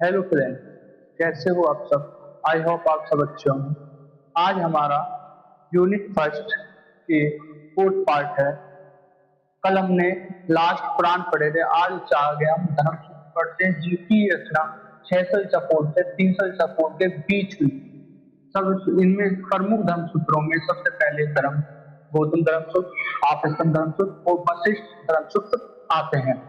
Hello friend, कैसे हो आप सब। आई होप आप सब अच्छे होंगे। आज हमारा यूनिट फर्स्ट के फोर्थ पार्ट है। कल हमने लास्ट पुराण पढ़े थे, आज आ गया हम धर्म सूत्र पढ़ते हैं जिनकी रचना 600 ईसा पूर्व से 300 ईसा पूर्व के बीच हुई। सब इनमें प्रमुख धर्म सूत्रों में सबसे पहले धर्म गौतम धर्म सूत्र, आपस्तम्ब धर्म सूत्र और वशिष्ठ धर्म सूत्र आते हैं।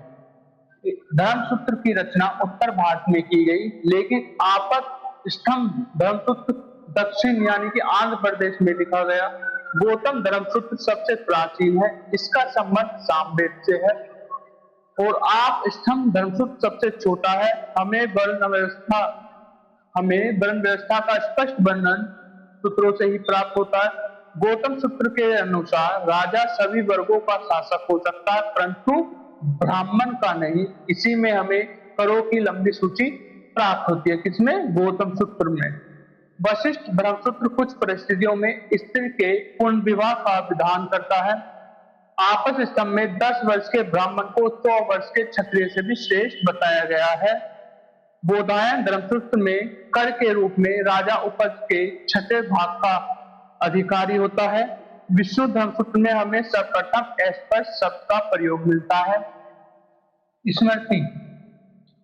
धर्म सूत्र की रचना उत्तर भारत में की गई, लेकिन आपत स्तंभ धर्म सूत्र दक्षिण यानी कि आंध्र प्रदेश में लिखा गया। गौतम धर्म सूत्र सबसे प्राचीन है, इसका संबंध सामवेद से है। और आप स्तंभ धर्म सूत्र सबसे छोटा है। हमें वर्ण व्यवस्था का स्पष्ट वर्णन सूत्रों से ही प्राप्त होता है। गौतम सूत्र के अनुसार राजा सभी वर्गों का शासक हो सकता है, परंतु ब्राह्मण का नहीं। इसी में हमें करों की लंबी सूची प्राप्त होती है। किसमें? गौतम सूत्र में। वशिष्ठ ब्रह्मसूत्र कुछ परिस्थितियों में स्त्री के पूर्ण विवाह का विधान करता है। आपस स्तंभ में 10 वर्ष के ब्राह्मण को 100 वर्ष के क्षत्रिय से भी श्रेष्ठ बताया गया है। बोधायन धर्मसूत्र में कर के रूप में राजा उपज के छठे भाग का अधिकारी होता है। विष्णु धर्मसूत्र में हमें सर्वप्रथम स्पर्श शब्द का प्रयोग मिलता है। स्मृति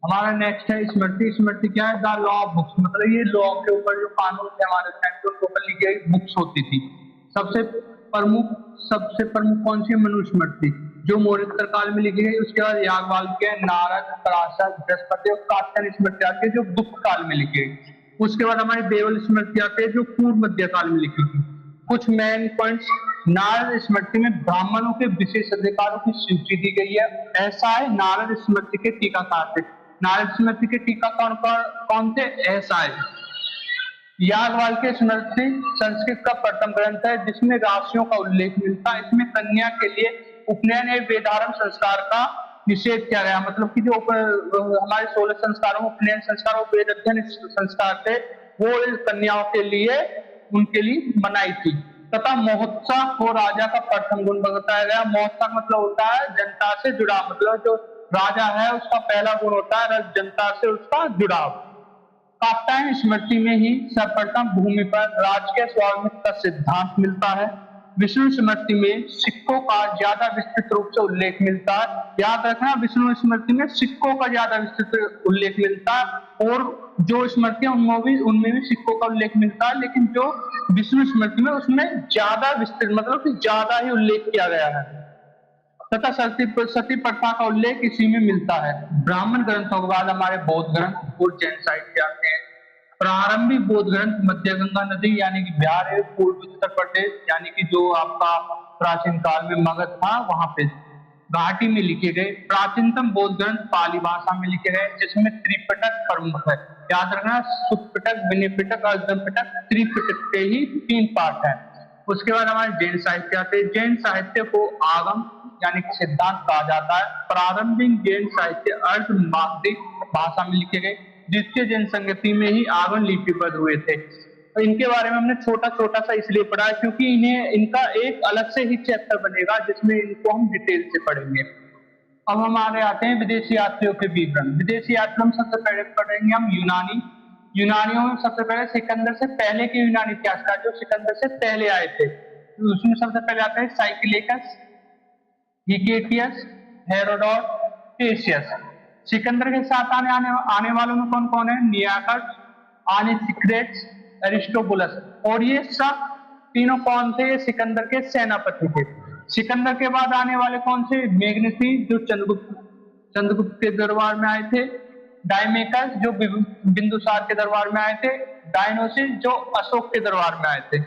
हमारा नेक्स्ट है। स्मृति स्मृति क्या है? द लॉ ऑफ बुक्स, मतलब ये लॉ के ऊपर जो कानून थे हमारे टाइम पे उनके ऊपर लिखी गई बुक्स होती थी। सबसे सबसे प्रमुख कौन सी? मनुस्मृति, जो मौर्योत्तर काल में लिखी गई। उसके बाद याज्ञवल्क्य, नारद, पराशर, बृहस्पति और कात्यायन स्मृति आती है जो गुप्त काल में लिखी गई। उसके बाद हमारी देवल स्मृति आती है जो पूर्व मध्य काल में लिखी गई। कुछ मेन पॉइंट्स। नारद स्मृति में ब्राह्मणों के विशेष अधिकारों की सूची दी गई है। ऐसा है नारद स्मृति के टीकाकार थे। नारद स्मृति के टीकाकार कौन थे? ऐसा है। याज्ञवल्क्य स्मृति संस्कृत का प्रथम ग्रंथ है जिसमें राशियों का उल्लेख मिलता है। इसमें कन्या के लिए उपनयन एवं वेदारंभ संस्कार का निषेध किया गया। मतलब कि जो हमारे 16 संस्कारों, उपनयन संस्कार और वेद अध्ययन संस्कार थे, वो कन्याओं के लिए उनके लिए मनाई थी। तथा महोत्साह को राजा का प्रथम गुण बताया गया। महोत्साह मतलब होता है जनता से जुड़ा, मतलब जो राजा है उसका पहला गुण होता है जनता से उसका जुड़ाव। कात्यायन स्मृति में ही सर्वप्रथम भूमि पर राजकीय स्वामित्व का सिद्धांत मिलता है। विष्णु स्मृति में सिक्कों का ज्यादा विस्तृत रूप से उल्लेख मिलता है। याद रखना, विष्णु स्मृति में सिक्कों का ज्यादा विस्तृत उल्लेख मिलता है। और जो स्मृति उनमें भी सिक्कों का उल्लेख मिलता है, लेकिन जो विष्णु स्मृति में उसमें ज्यादा विस्तृत मतलब कि ज्यादा ही उल्लेख किया गया है। तथा सती प्रथा का उल्लेख इसी में मिलता है। ब्राह्मण ग्रंथों के बाद हमारे बौद्ध ग्रंथ और जैन साहित्य आते हैं। प्रारंभिक बौद्ध ग्रंथ मध्य गंगा नदी यानी कि बिहार है, पूर्व उत्तर प्रदेश यानी कि जो आपका प्राचीन काल में मगध था वहां पे घाटी में लिखे गए। प्राचीनतम बौद्ध ग्रंथ पाली भाषा में लिखे गए जिसमें त्रिपिटक प्रमुख है। याद रखना, सुत्पिटक, विनयपिटक, अर्धपिटक, त्रिपिटक के ही 3 पार्ट है। उसके बाद हमारे जैन साहित्य आते हैं। जैन साहित्य को आगम यानी कि सिद्धांत कहा जाता है। प्रारंभिक जैन साहित्य अर्ध मागधी भाषा में लिखे गए। द्वितीय जैन संगति में ही आगम लिपिबद्ध हुए थे। तो इनके बारे में हमने छोटा छोटा सा इसलिए पढ़ा है क्योंकि इनका एक अलग से ही चैप्टर बनेगा जिसमें इनको हम डिटेल से पढ़ेंगे। अब हमारे आते हैं विदेशी यात्रियों के विवरण। विदेशी यात्रियों में सबसे पहले पढ़ेंगे हम यूनानी। यूनानियों में सबसे पहले सिकंदर से पहले के यूनानी इतिहासकार जो सिकंदर से पहले आए थे, तो उसमें सबसे पहले आते हैं साइकिलेकस, हिकेटियस, हेरोडोट, टेशियस। सिकंदर के साथ आने वालों में कौन कौन है? नियाकस, आनिसिक्रेट्स, एरिस्टोबुलस। और ये सब तीनों कौन थे? ये सिकंदर के सेनापति थे। सिकंदर के बाद आने वाले कौन से? मेग्नेसी जो चंद्रगुप्त के दरबार में आए थे। डायमेकस जो बिंदुसार के दरबार में आए थे। डायनोसिस जो अशोक के दरबार में आए थे।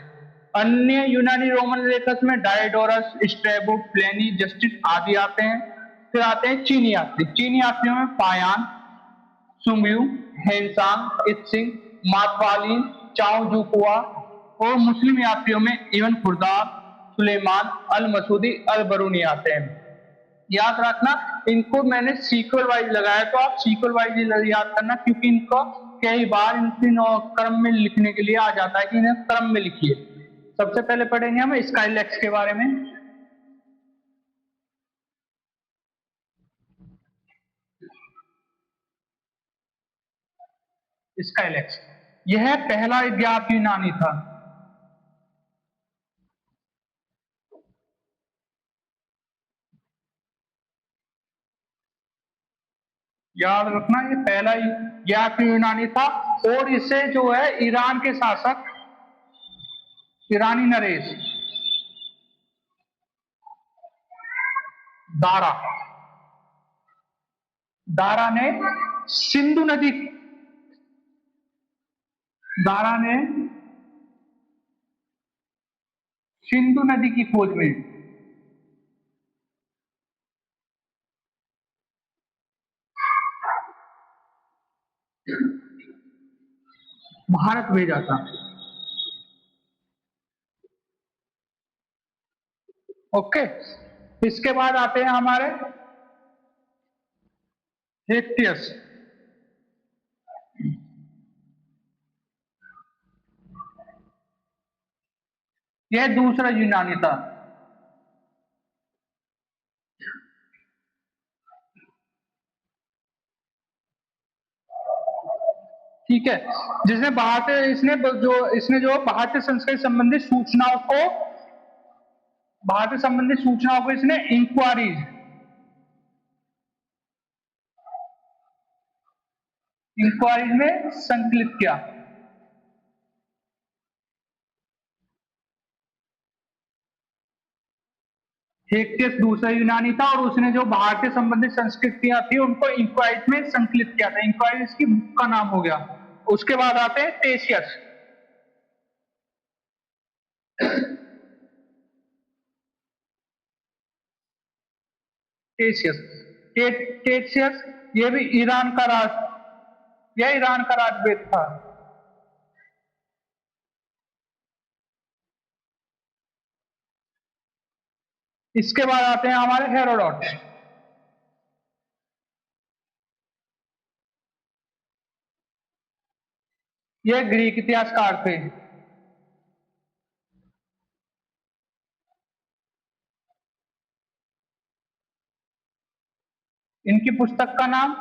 अन्य यूनानी रोमन लेखक में डायोडोरस, स्ट्रैबो, प्लेनी, जस्टिस आदि आते हैं। फिर आते हैं चीनी यात्री। चीनी यात्रियों में पायान, सुंगयू, हेनसांग, इत्सिंग, मातवाली, चाओ जुकुआ। और मुस्लिम यात्रियों में इवन खुर्दार, सुलेमान, अल मसूदी, अल बरूनी आते हैं। याद रखना, इनको मैंने सीक्वल वाइज लगाया, तो आप सीक्वल वाइज याद करना क्योंकि इनको कई बार इनकी क्रम में लिखने के लिए आ जाता है कि इन्हें क्रम में लिखिए। सबसे पहले पढ़ेंगे हम स्काईलैक्स के बारे में। स्काइलैक्स। यह पहला ज्ञात यूनानी था। याद रखना, ये पहला ज्ञात यूनानी था और इसे जो है ईरान के शासक ईरानी नरेश दारा दारा ने सिंधु नदी दारा ने सिंधु नदी की खोज में भारत भेजा था। ओके, इसके बाद आते हैं हमारे हेक्टियस। यह दूसरा यूनानी था। ठीक है, जिसने भारतीय इसने जो भारतीय संस्कृति संबंधित सूचनाओं को इसने इंक्वायरीज में संकलित किया। हेक्टियस दूसरा यूनानी था और उसने जो भारतीय संबंधित संस्कृतियां थी उनको इंक्वायरीज में संकलित किया था। इंक्वायरीज की बुक का नाम हो गया। उसके बाद आते हैं टेशियस। टेशियस टेशियस ये भी ईरान का राजवेद था। इसके बाद आते हैं हमारे हेरोडोट। ये ग्रीक इतिहासकार थे। इनकी पुस्तक का नाम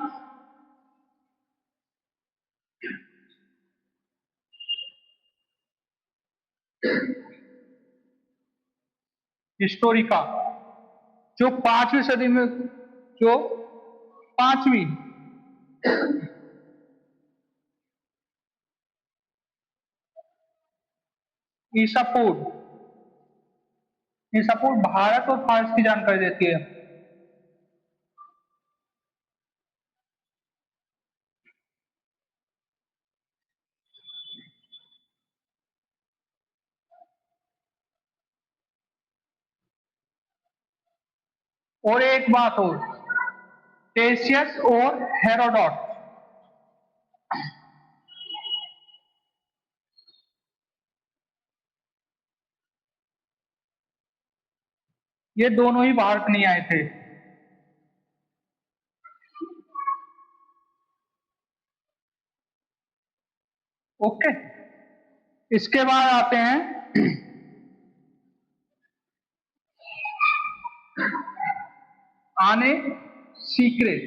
हिस्टोरिका, जो 5वीं सदी में जो 5वीं ईसा पूर्व भारत और फारस की जानकारी देती है। और एक बात और, टेशियस और हेरोडोट ये दोनों ही भारत नहीं आए थे। ओके, इसके बाद आते हैं आने सीक्रेट।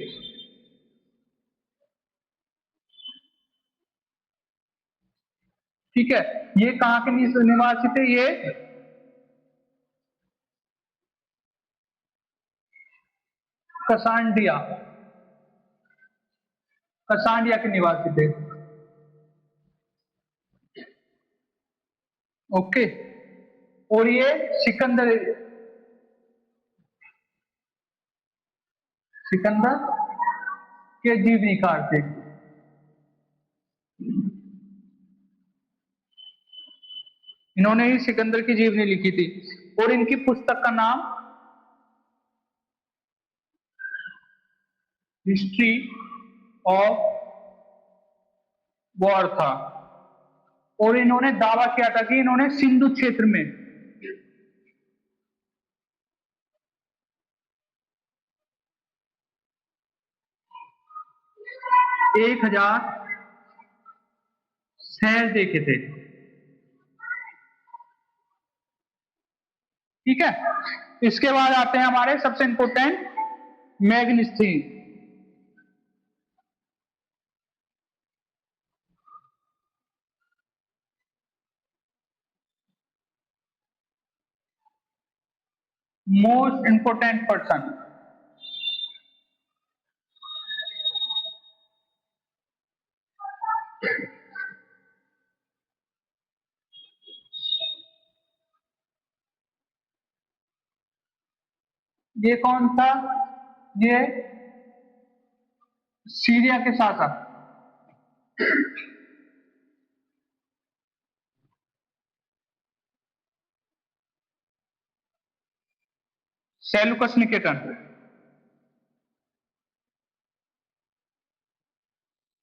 ठीक है, ये कहां के निवासी थे? ये कसांडिया कसांडिया के निवासी थे। ओके, और ये सिकंदर के जीवनीकार थे। इन्होंने ही सिकंदर की जीवनी लिखी थी और इनकी पुस्तक का नाम हिस्ट्री ऑफ वॉर था। और इन्होंने दावा किया था कि इन्होंने सिंधु क्षेत्र में 1000 शहर देखे थे। ठीक है, इसके बाद आते हैं हमारे सबसे इंपोर्टेंट मैग्निस्टीन। Most important person. ये कौन था? ये सीरिया के शासक। Seleucus Nicator.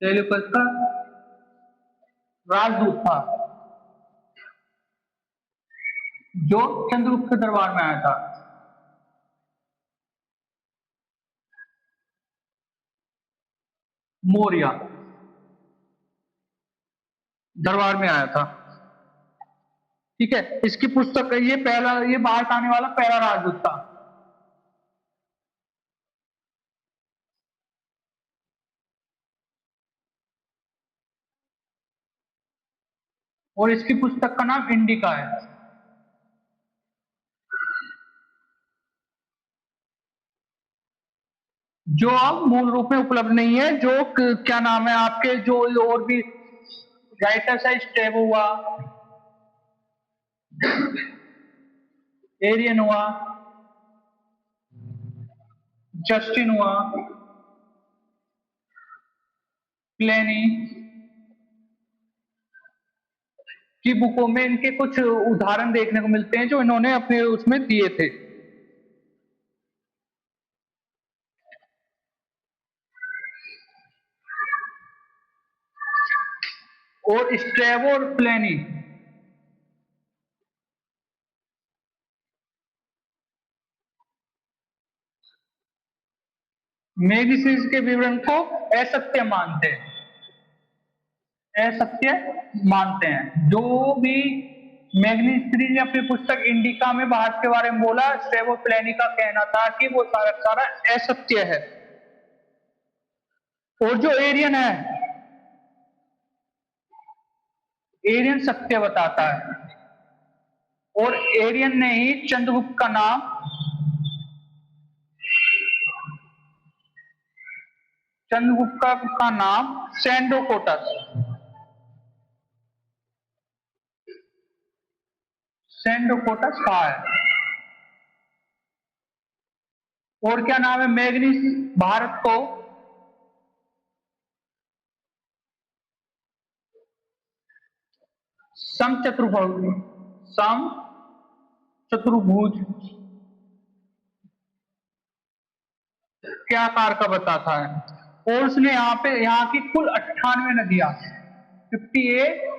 सेल्यूकस का राजदूत था जो चंद्रगुप्त के दरबार में आया था। मौर्य दरबार में आया था। ठीक है, इसकी पुस्तक, ये बाहर आने वाला पहला राजदूत था। और इसकी पुस्तक का नाम इंडिका है। जो अब मूल रूप में उपलब्ध नहीं है, जो क्या नाम है आपके, जो और भी राइटर्स है, स्टेब हुआ, एरियन हुआ, जस्टिन हुआ, प्लेनी की बुकों में इनके कुछ उदाहरण देखने को मिलते हैं जो इन्होंने अपने उसमें दिए थे। और स्ट्रेबो और प्लेनी मेगिसिस के विवरण को असत्य मानते हैं, असत्य मानते हैं। जो भी मैग्निस्ट्री ने अपनी पुस्तक इंडिका में भारत के बारे में बोला, स्ट्रेबो प्लेनी का कहना था कि वो सारा सारा असत्य है। और जो एरियन है, एरियन सत्य बताता है। और एरियन ने ही चंद्रगुप्त का नाम, चंद्रगुप्त का नाम सेंडोकोटस, सेंडोकोटस कहा है। और क्या नाम है, मैग्निस भारत को सम चतुर्भुज, सम चतुर्भुज के आकार का बताता है। और उसने यहाँ की कुल 98 नदियां, 58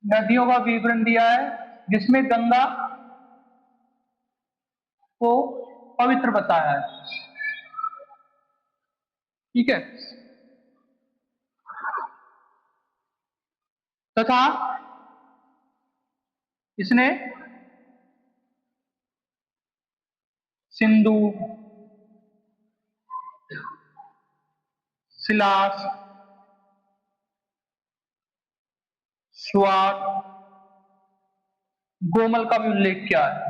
नदियों का विवरण दिया है, जिसमें गंगा को पवित्र बताया है। ठीक है, तथा इसने सिंधु, सिलास, स्वात, गोमल का भी उल्लेख किया है।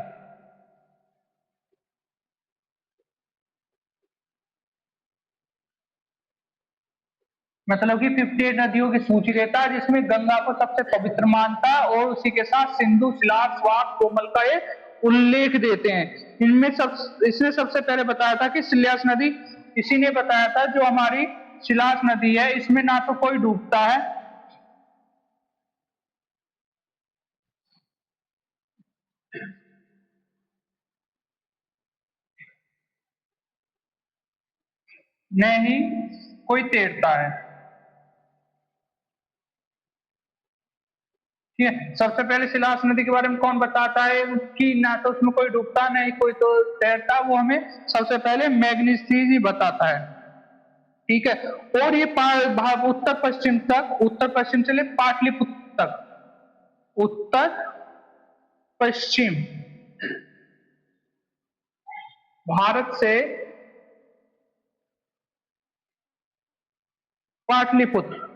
मतलब कि 58 नदियों की सूची देता है, जिसमें गंगा को सबसे पवित्र मानता है और उसी के साथ सिंधु, सिलास, स्वात, कोमल का एक उल्लेख देते हैं। इसने सबसे पहले बताया था कि सिल्यास नदी, इसी ने बताया था जो हमारी सिलास नदी है, इसमें ना तो कोई डूबता है, न ही कोई तैरता है। ठीक है, सबसे पहले सिलास नदी के बारे में कौन बताता है कि ना तो उसमें कोई डूबता, ना ही कोई तो तैरता, वो हमें सबसे पहले मैग्नीशियस ही बताता है। ठीक है, और ये उत्तर पश्चिम तक, उत्तर पश्चिम से ले पाटलिपुत्र तक, उत्तर पश्चिम भारत से पाटलिपुत्र,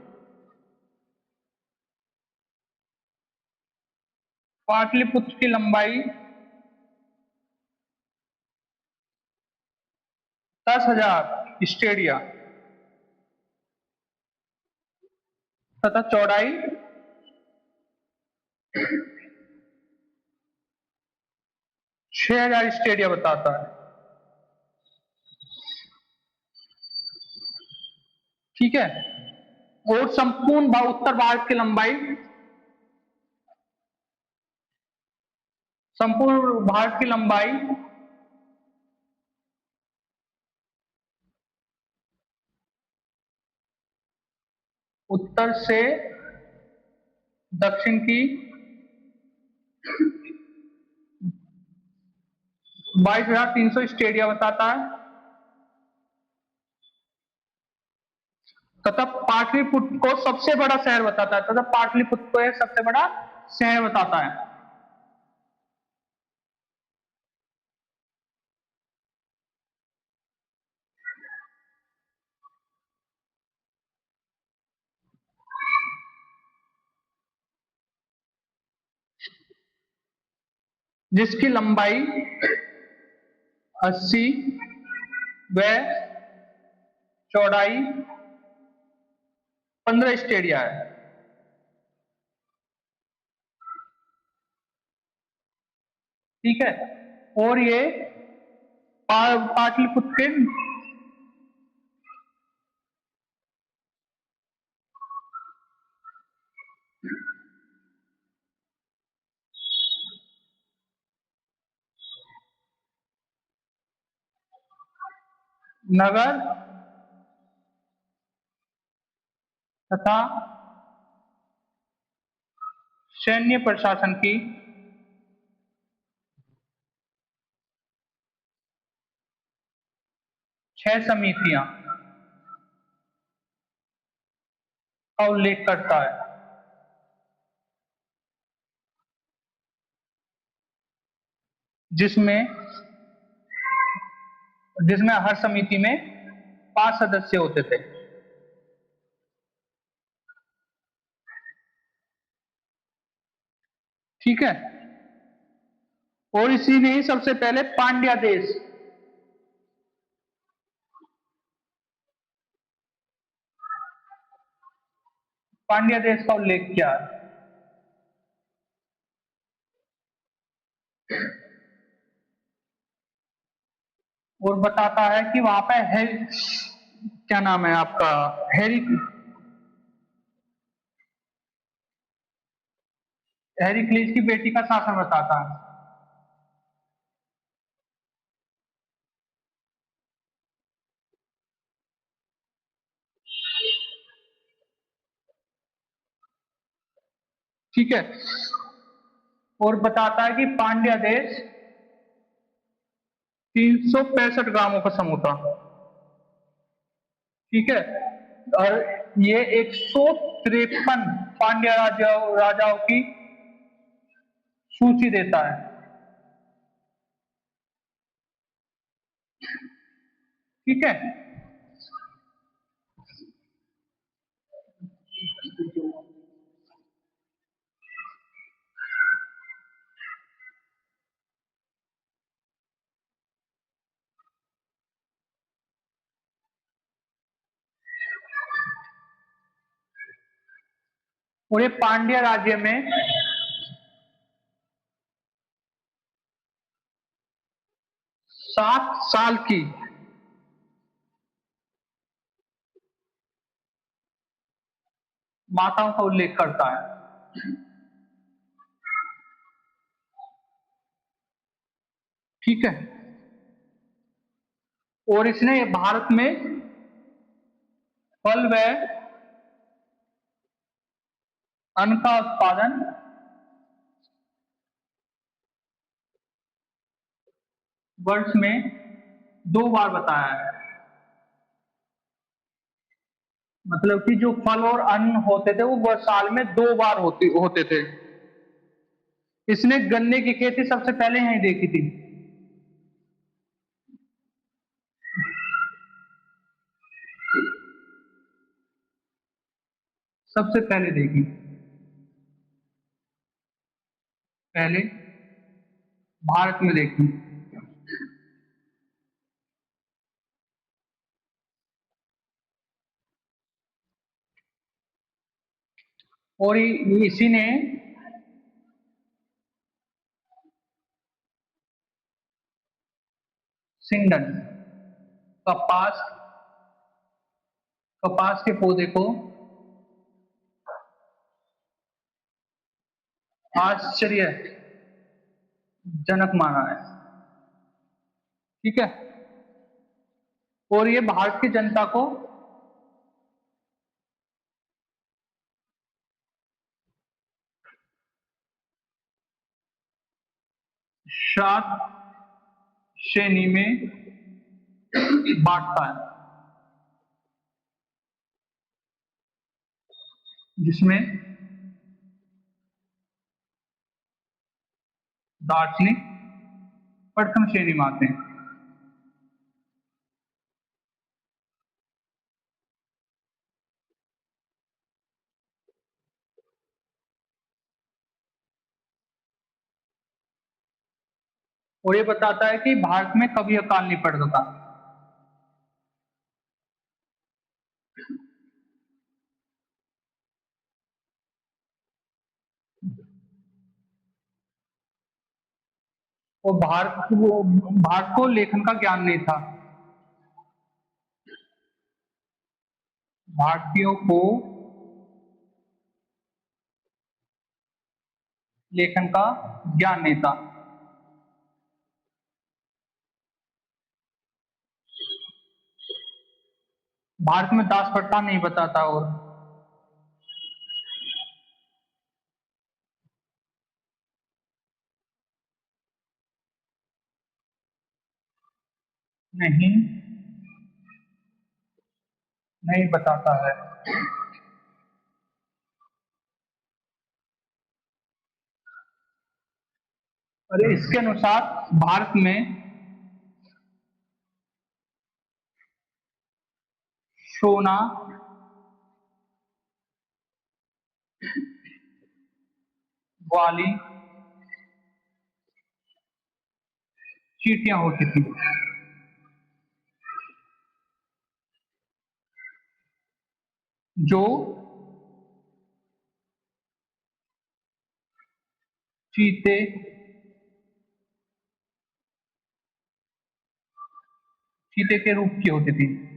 पाटलिपुत्र की लंबाई 10,000 स्टेडिया तथा चौड़ाई 6,000 स्टेडिया बताता है। ठीक है। और संपूर्ण उत्तर भारत की लंबाई, संपूर्ण भारत की लंबाई उत्तर से दक्षिण की 22,300 स्टेडिया बताता है तथा पाटलिपुत्र को सबसे बड़ा शहर बताता है, तथा पाटलिपुत्र को एक सबसे बड़ा शहर बताता है। जिसकी लंबाई 80 व चौड़ाई 15 स्टेडिया है। ठीक है। और ये पाटलिपुत्र के नगर तथा सैन्य प्रशासन की छह समितियां का उल्लेख करता है, जिसमें जिसमें हर समिति में 5 सदस्य होते थे। ठीक है। और इसी ने ही सबसे पहले पांड्या देश का उल्लेख किया है। और बताता है कि वहां पे क्या नाम है आपका, हेरिक्लीज की बेटी का शासन बताता है। ठीक है। और बताता है कि पांड्या देश 365 ग्रामों का समूह था। ठीक है। और ये 153 पांड्या राजाओं की सूची देता है। ठीक है। और ये पांड्या राज्य में 7 साल की माताओं का उल्लेख करता है। ठीक है। और इसने भारत में फल व अन्न का उत्पादन वर्ष में 2 बार बताया है। मतलब कि जो फल और अन्न होते थे वो साल में 2 बार होते थे। इसने गन्ने की खेती सबसे पहले यहीं देखी थी। सबसे पहले देखी, पहले भारत में देखी। और इसी ने सिंडन कपास कपास के पौधे को आश्चर्यजनक माना है। ठीक है, और ये भारत की जनता को सात श्रेणी में बांटता है, जिसमें दार्शनिक प्रथम श्रेणी में आते हैं। और ये बताता है कि भारत में कभी अकाल नहीं पड़ता था। और भारत को लेखन का ज्ञान नहीं था। भारतीयों को लेखन का ज्ञान नहीं था। भारत में दास प्रथा नहीं बताता। और नहीं नहीं बताता है। और इसके अनुसार भारत में सोना, वाली, चींटियां होती थी, जो चीते चीते के रूप की होती थी।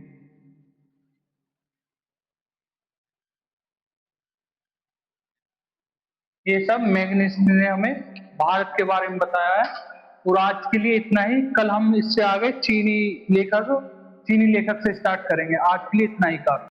ये सब मैग्नीस ने हमें भारत के बारे में बताया है। और आज के लिए इतना ही। कल हम इससे आगे चीनी लेखक से स्टार्ट करेंगे। आज के लिए इतना ही काफी।